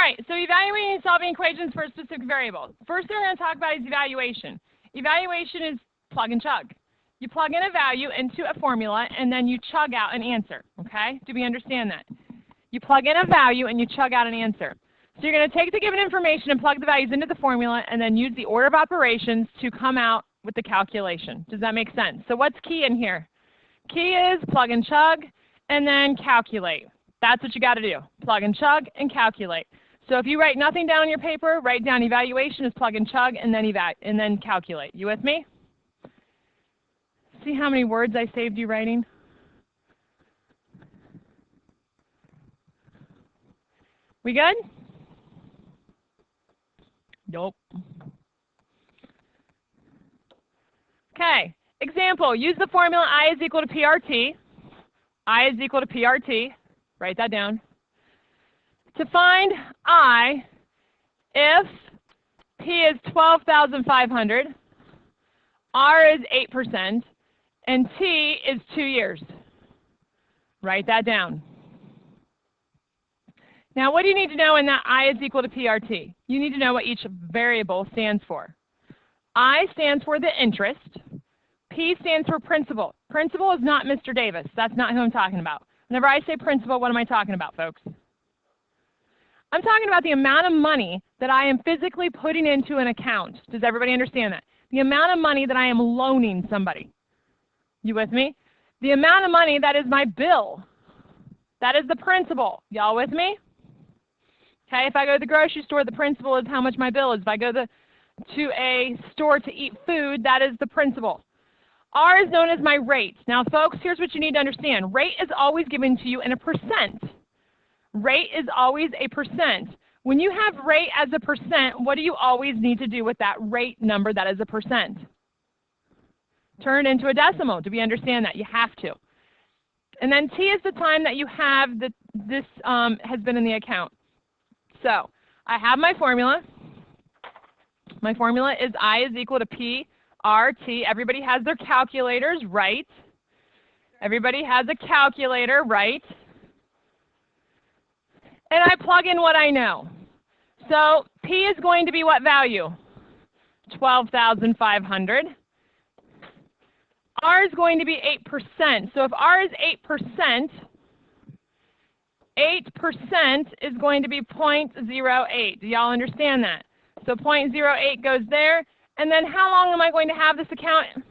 right, so evaluating and solving equations for a specific variable. First thing we're going to talk about is evaluation. Evaluation is plug and chug. You plug in a value into a formula, and then you chug out an answer, okay? Do we understand that? You plug in a value, and you chug out an answer. So you're going to take the given information and plug the values into the formula, and then use the order of operations to come out with the calculation. Does that make sense? So what's key in here? Key is plug and chug, and then calculate. That's what you got to do. Plug and chug and calculate. So if you write nothing down on your paper, write down evaluation as plug and chug, and then calculate. You with me? See how many words I saved you writing? We good? Nope. Okay. Example. Use the formula I is equal to PRT. I is equal to PRT. Write that down. To find I if P is 12,500, R is 8%, and T is 2 years. Write that down. Now, what do you need to know in that I is equal to PRT? You need to know what each variable stands for. I stands for the interest. P stands for principal. Principal is not Mr. Davis. That's not who I'm talking about. Whenever I say principal, what am I talking about, folks? I'm talking about the amount of money that I am physically putting into an account. Does everybody understand that? The amount of money that I am loaning somebody. You with me? The amount of money that is my bill. That is the principal. Y'all with me? Okay, if I go to the grocery store, the principal is how much my bill is. If I go to a store to eat food, that is the principal. R is known as my rate. Now, folks, here's what you need to understand. Rate is always given to you in a percent. Rate is always a percent. When you have rate as a percent, what do you always need to do with that rate number that is a percent? Turn it into a decimal. Do we understand that? You have to. And then T is the time that you have that this has been in the account. So I have my formula. My formula is I is equal to P R T. Everybody has their calculators, right? Everybody has a calculator, right? And I plug in what I know. So P is going to be what value? 12,500. R is going to be 8%. So if R is 8%, 8% is going to be 0.08. Do y'all understand that? So 0.08 goes there. And then how long am I going to have this account?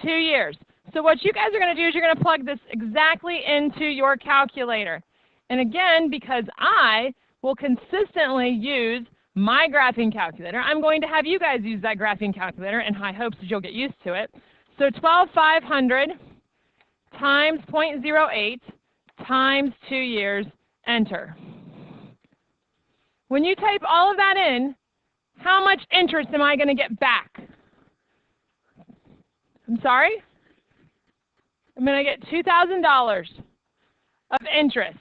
2 years. So what you guys are going to do is you're going to plug this exactly into your calculator. And again, because I will consistently use my graphing calculator, I'm going to have you guys use that graphing calculator in high hopes that you'll get used to it. So 12,500 times 0.08 times 2 years, enter. When you type all of that in, how much interest am I going to get back? I'm sorry? I'm going to get $2,000 of interest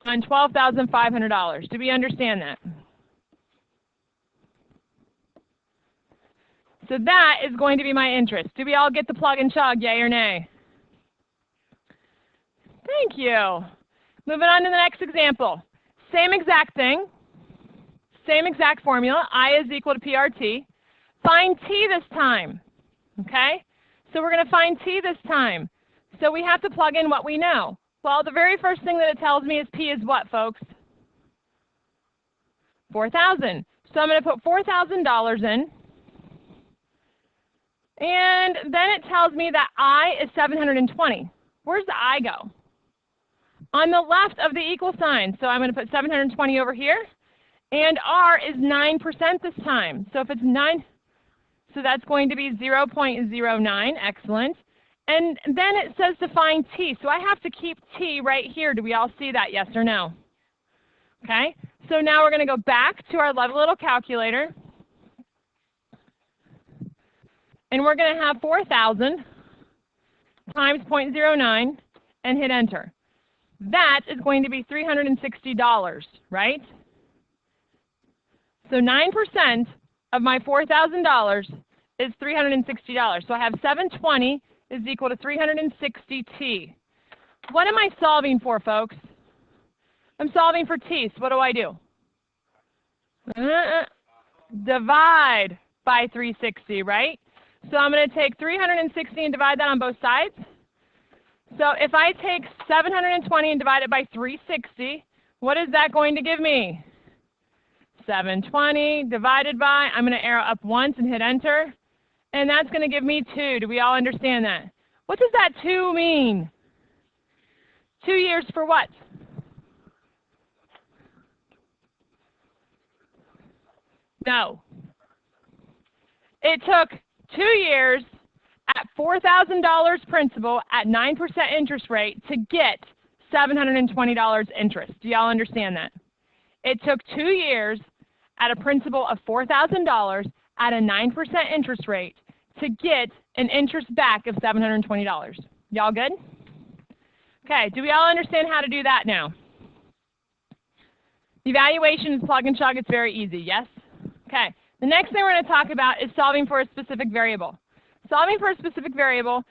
on $12,500. Do we understand that? So that is going to be my interest. Do we all get the plug and chug, yay or nay? Thank you. Moving on to the next example. Same exact thing. Same exact formula. I is equal to PRT. Find T this time. Okay? So we're going to find T this time. So we have to plug in what we know. Well, the very first thing that it tells me is P is what, folks? 4,000. So I'm going to put $4,000 in. And then it tells me that I is 720. Where's the I go? On the left of the equal sign. So I'm going to put 720 over here. And R is 9% this time. So if it's 9, so that's going to be 0.09. Excellent. And then it says to find T. So I have to keep T right here. Do we all see that, yes or no? Okay. So now we're going to go back to our little calculator. And we're going to have 4,000 times 0.09 and hit enter. That is going to be $360, right? So 9% of my $4,000 is $360. So I have 720 is equal to 360T. What am I solving for, folks? I'm solving for T, so what do? Divide by 360, right? So I'm going to take 360 and divide that on both sides. So if I take 720 and divide it by 360, what is that going to give me? 720 divided by, I'm going to arrow up once and hit enter, and that's going to give me 2. Do we all understand that? What does that 2 mean? 2 years for what? No. It took 2 years at $4,000 principal at 9% interest rate to get $720 interest. Do y'all understand that? It took 2 years at a principal of $4,000 at a 9% interest rate to get an interest back of $720. Y'all good? Okay, do we all understand how to do that now? Evaluation is plug and chug. It's very easy, yes? Okay, the next thing we're going to talk about is solving for a specific variable. Solving for a specific variable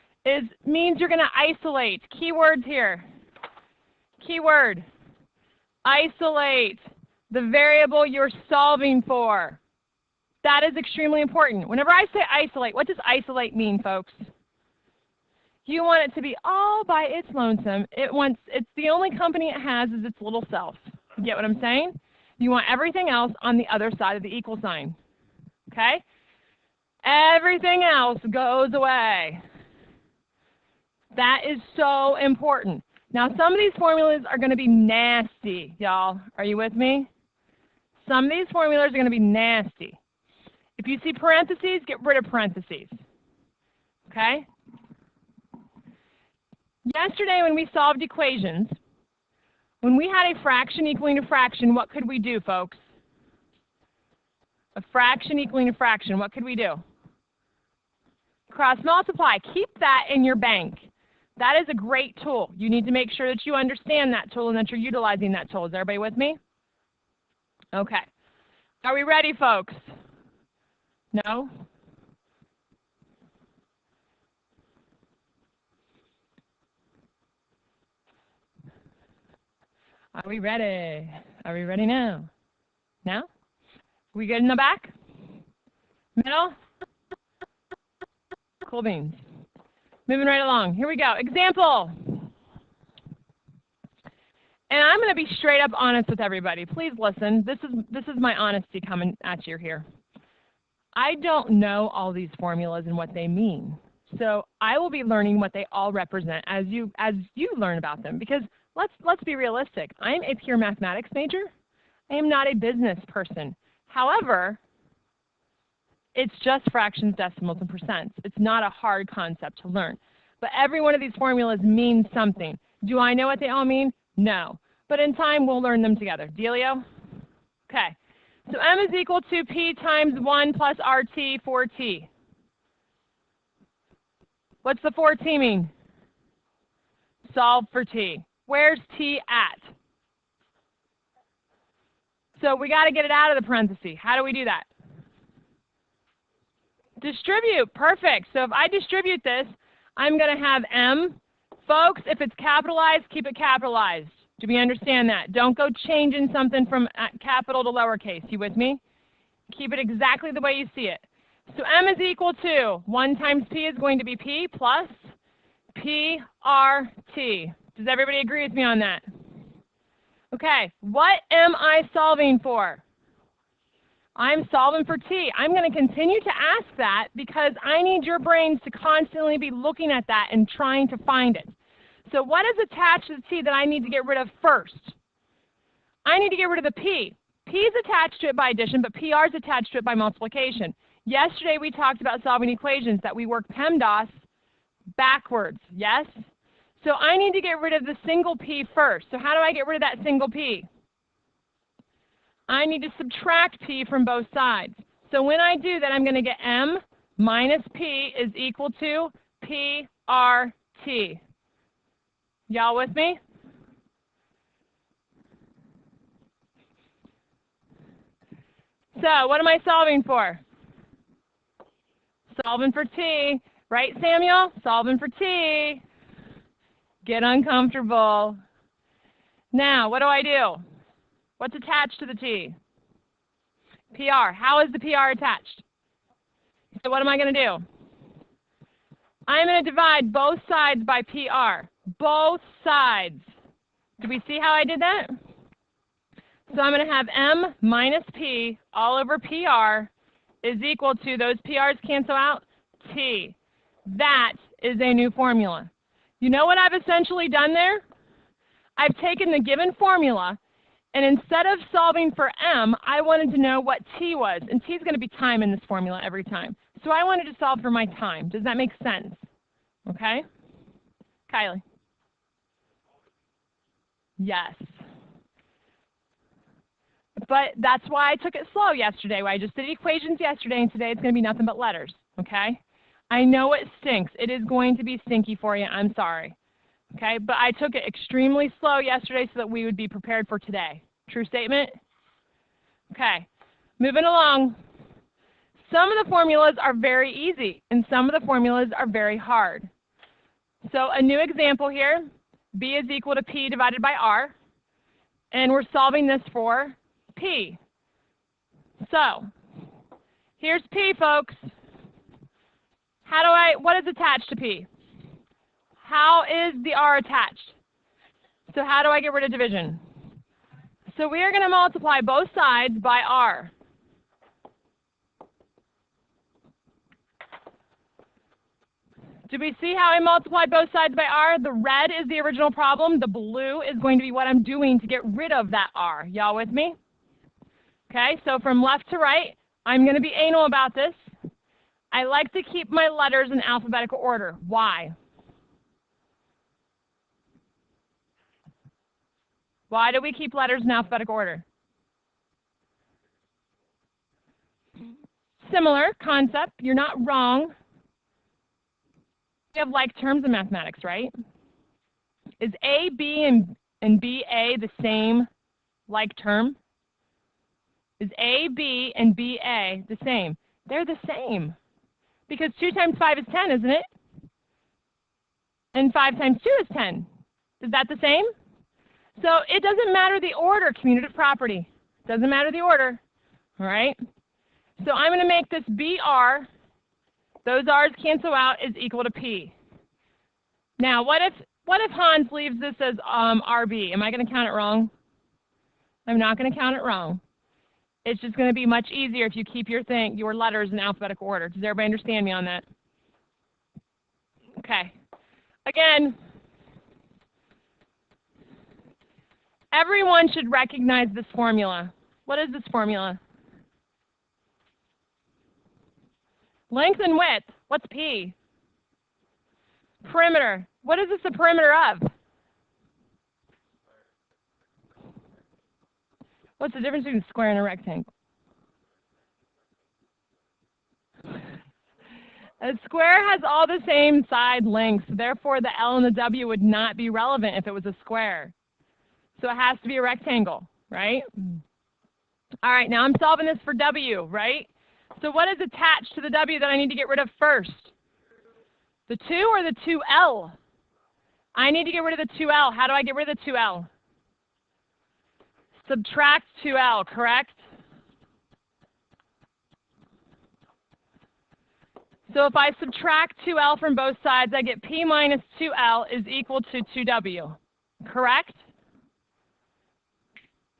means you're going to isolate. Keywords here. Keyword. Isolate the variable you're solving for. That is extremely important. Whenever I say isolate, what does isolate mean, folks? You want it to be all by its lonesome. It's the only company it has is its little self. You get what I'm saying? You want everything else on the other side of the equal sign. Okay? Everything else goes away. That is so important. Now, some of these formulas are going to be nasty, y'all. Are you with me? Some of these formulas are going to be nasty. If you see parentheses, get rid of parentheses. Okay? Yesterday when we solved equations, when we had a fraction equaling a fraction, what could we do, folks? A fraction equaling a fraction, what could we do? Cross multiply. Keep that in your bank. That is a great tool. You need to make sure that you understand that tool and that you're utilizing that tool. Is everybody with me? Okay. Are we ready, folks? No? Are we ready? Are we ready now? Now? We good in the back? Middle? Cool beans. Moving right along. Here we go. Example. And I'm going to be straight up honest with everybody. Please listen. This is my honesty coming at you here. I don't know all these formulas and what they mean. So I will be learning what they all represent as you learn about them. Because let's be realistic. I'm a pure mathematics major. I am not a business person. However, it's just fractions, decimals, and percents. It's not a hard concept to learn. But every one of these formulas means something. Do I know what they all mean? No. But in time, we'll learn them together. Dealio? Okay. So m is equal to p times 1 plus rt for t. What's the for t mean? Solve for t. Where's t at? So we got to get it out of the parentheses. How do we do that? Distribute. Perfect. So if I distribute this, I'm going to have m. Folks, if it's capitalized, keep it capitalized. Do we understand that? Don't go changing something from capital to lowercase. You with me? Keep it exactly the way you see it. So m is equal to 1 times p is going to be p plus PRT. Does everybody agree with me on that? Okay, what am I solving for? I'm solving for t. I'm going to continue to ask that because I need your brains to constantly be looking at that and trying to find it. So what is attached to the t that I need to get rid of first? I need to get rid of the p. P is attached to it by addition, but PR is attached to it by multiplication. Yesterday we talked about solving equations that we work PEMDAS backwards, yes? So I need to get rid of the single p first. So how do I get rid of that single p? I need to subtract p from both sides. So when I do that, I'm going to get m minus p is equal to PRT. Y'all with me? So what am I solving for? Solving for t. Right, Samuel? Solving for t. Get uncomfortable. Now, what do I do? What's attached to the t? PR. How is the PR attached? So what am I going to do? I'm going to divide both sides by PR. Both sides. Do we see how I did that? So I'm going to have M minus P all over PR is equal to, those PRs cancel out, T. That is a new formula. You know what I've essentially done there? I've taken the given formula, and instead of solving for M, I wanted to know what T was. And T is going to be time in this formula every time. So I wanted to solve for my time. Does that make sense? Okay? Kylie? Yes. But that's why I took it slow yesterday. I just did equations yesterday, and today it's going to be nothing but letters. Okay? I know it stinks. It is going to be stinky for you. I'm sorry. Okay? But I took it extremely slow yesterday so that we would be prepared for today. True statement? Okay. Moving along. Some of the formulas are very easy, and some of the formulas are very hard. So a new example here, B is equal to P divided by R, and we're solving this for P. So here's P, folks. What is attached to P? How is the R attached? So how do I get rid of division? So we are going to multiply both sides by R. Do we see how I multiplied both sides by R? The red is the original problem. The blue is going to be what I'm doing to get rid of that R. Y'all with me? Okay, so from left to right, I'm going to be anal about this. I like to keep my letters in alphabetical order. Why? Why do we keep letters in alphabetical order? Similar concept. You're not wrong. We have like terms in mathematics, right? Is A, B, and B, A the same like term? Is A, B, and B, A the same? They're the same. Because 2 times 5 is 10, isn't it? And 5 times 2 is 10. Is that the same? So it doesn't matter the order, commutative property. Doesn't matter the order, all right? So I'm going to make this BR, those R's cancel out, is equal to P. Now, what if Hans leaves this as RB? Am I going to count it wrong? I'm not going to count it wrong. It's just going to be much easier if you keep your letters in alphabetical order. Does everybody understand me on that? Okay. Again, everyone should recognize this formula. What is this formula? Length and width. What's P? Perimeter. What is this a perimeter of? What's the difference between a square and a rectangle? A square has all the same side lengths. Therefore, the L and the W would not be relevant if it was a square. So it has to be a rectangle, right? All right, now I'm solving this for W, right? So what is attached to the W that I need to get rid of first? The 2 or the 2L? I need to get rid of the 2L. How do I get rid of the 2L? Subtract 2L, correct? So if I subtract 2L from both sides, I get P minus 2L is equal to 2W, correct?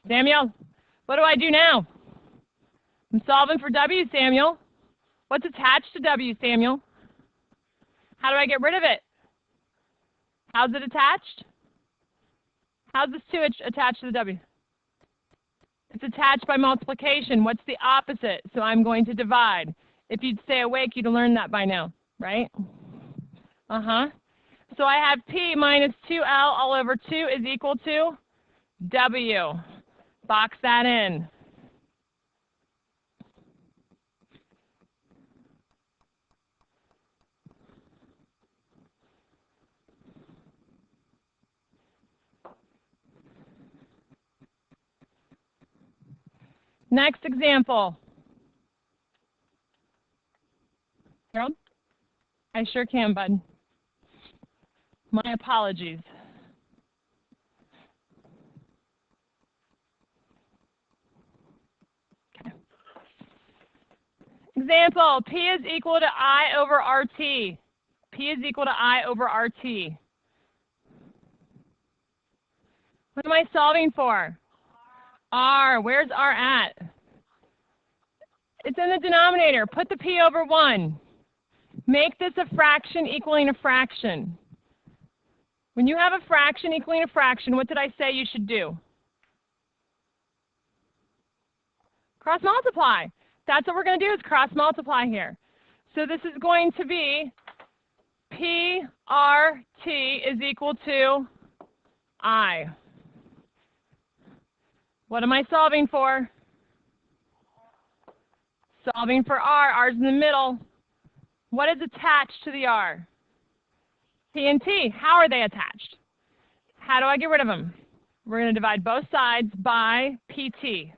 Samuel, what do I do now? I'm solving for W, Samuel. What's attached to W, Samuel? How do I get rid of it? How's it attached? How's this 2 attached to the W? It's attached by multiplication. What's the opposite? So I'm going to divide. If you'd stay awake, you'd learn that by now, right? So I have P minus 2L all over 2 is equal to W. Box that in. Next example. Harold? I sure can, bud. My apologies. Okay. Example, P is equal to I over RT. P is equal to I over RT. What am I solving for? R. Where's R at? It's in the denominator. Put the P over 1. Make this a fraction equaling a fraction. When you have a fraction equaling a fraction, what did I say you should do? Cross multiply. That's what we're going to do, is cross multiply here. So this is going to be PRT is equal to I. What am I solving for? Solving for R. R's in the middle. What is attached to the R? P and T. How are they attached? How do I get rid of them? We're going to divide both sides by PT.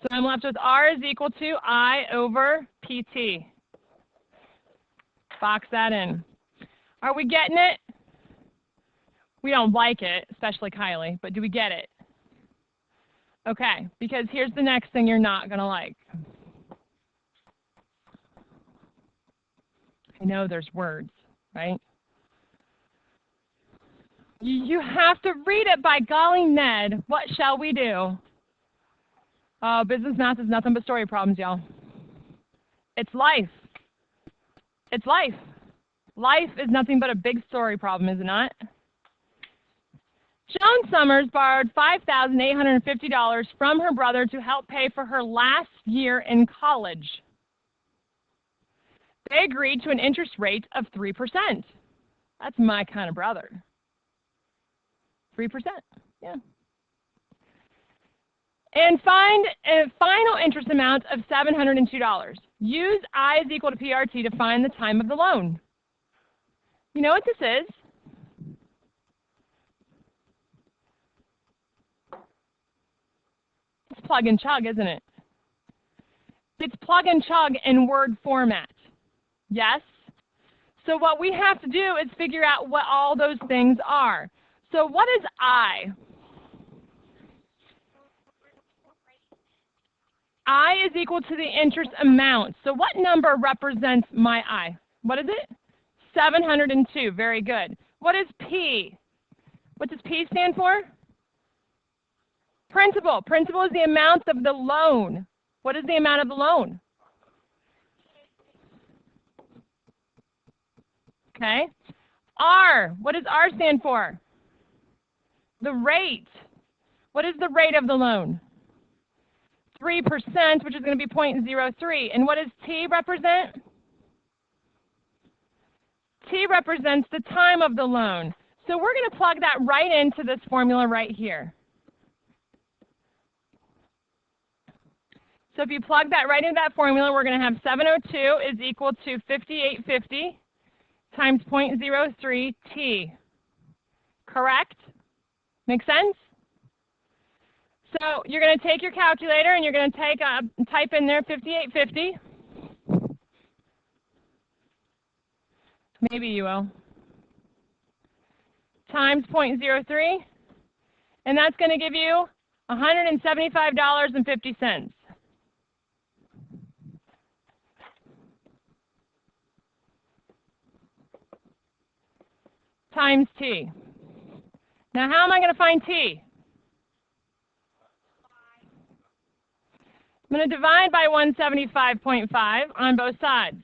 So I'm left with R is equal to I over PT. Box that in. Are we getting it? We don't like it, especially Kylie, but do we get it? Okay, because here's the next thing you're not going to like. I know there's words, right? You have to read it, by golly, Ned. What shall we do? Oh, business math is nothing but story problems, y'all. It's life. It's life. Life is nothing but a big story problem, is it not? Joan Summers borrowed $5,850 from her brother to help pay for her last year in college. They agreed to an interest rate of 3%. That's my kind of brother. 3%, yeah. And find a final interest amount of $702. Use I is equal to PRT to find the time of the loan. You know what this is? It's plug and chug, isn't it? It's plug and chug in word format. Yes? So what we have to do is figure out what all those things are. So what is I? I is equal to the interest amount. So what number represents my I? What is it? 702. Very good. What is P? What does P stand for? Principal. Principal is the amount of the loan. What is the amount of the loan? Okay. R. What does R stand for? The rate. What is the rate of the loan? 3%, which is going to be 0.03. And what does T represent? T represents the time of the loan. So we're going to plug that right into this formula right here. So if you plug that right into that formula, we're going to have 702 is equal to 5850 times 0.03 T. Correct? Make sense? So you're going to take your calculator and you're going to type in there 5850. Maybe you will. Times 0.03. And that's going to give you $175.50. Times T. Now how am I going to find T? I'm going to divide by 175.5 on both sides.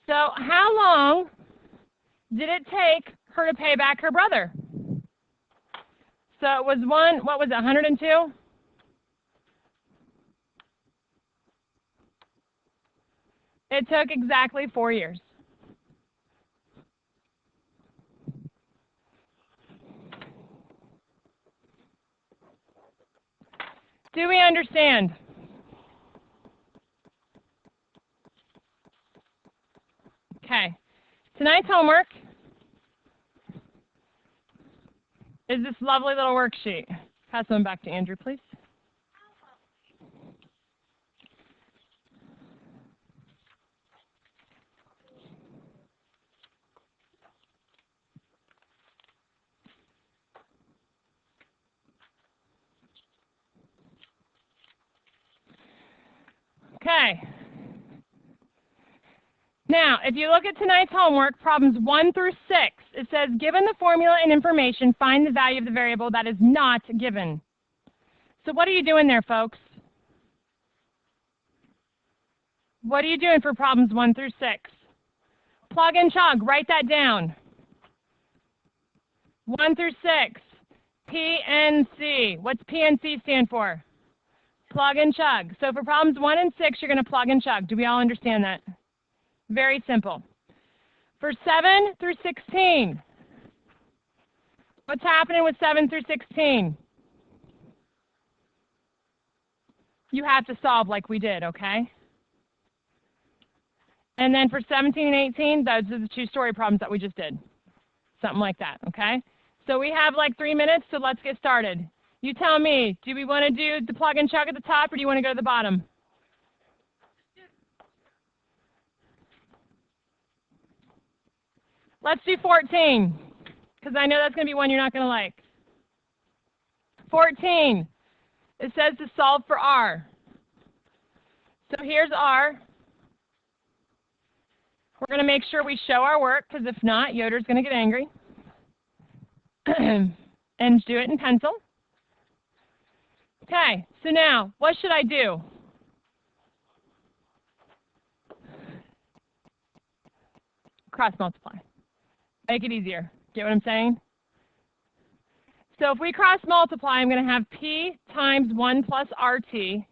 So how long did it take her to pay back her brother? So it was what was it, 102? It took exactly 4 years. Do we understand? Okay. Tonight's homework is this lovely little worksheet. Pass them back to Andrew, please. Now, if you look at tonight's homework, problems 1 through 6, it says, given the formula and information, find the value of the variable that is not given. So what are you doing there, folks? What are you doing for problems 1 through 6? Plug and chug, write that down. 1 through 6, PNC. What's PNC stand for? Plug and chug. So for problems 1 and 6, you're going to plug and chug. Do we all understand that? Very simple. For 7 through 16, what's happening with 7 through 16? You have to solve like we did, okay? And then for 17 and 18, those are the two-story problems that we just did. Something like that, okay? So we have like 3 minutes, so let's get started. You tell me, do we want to do the plug and chug at the top, or do you want to go to the bottom? Let's do 14, because I know that's going to be one you're not going to like. 14, it says to solve for R. So here's R. We're going to make sure we show our work, because if not, Yoder's going to get angry. And do it in pencil. Okay, so now, what should I do? Cross multiply. Make it easier. Get what I'm saying? So if we cross multiply, I'm going to have P times 1 plus RT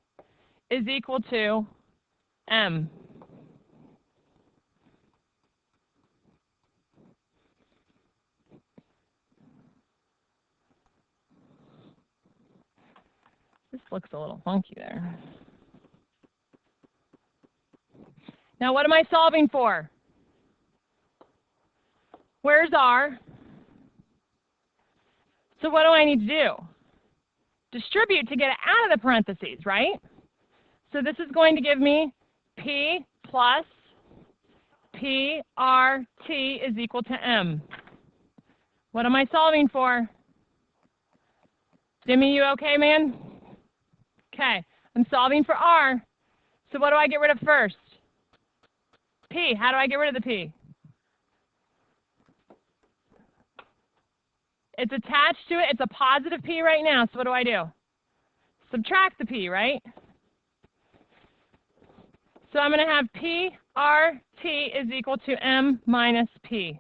is equal to M. This looks a little funky there. Now what am I solving for? Where's R? So what do I need to do? Distribute to get it out of the parentheses, right? So this is going to give me P plus PRT is equal to M. What am I solving for? Jimmy, you okay, man? Okay, I'm solving for R. So what do I get rid of first? P. How do I get rid of the P? It's attached to it. It's a positive P right now. So what do? Subtract the P, right? So I'm going to have PRT is equal to M minus P.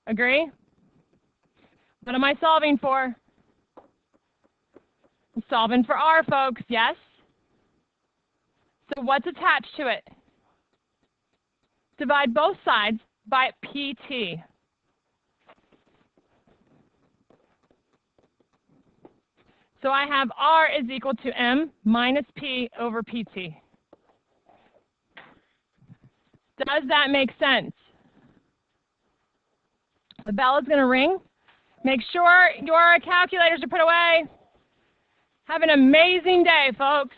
Agree? What am I solving for? I'm solving for R, folks. Yes? So what's attached to it? Divide both sides by PT. So I have R is equal to M minus P over PT. Does that make sense? The bell is going to ring. Make sure your calculators are put away. Have an amazing day, folks.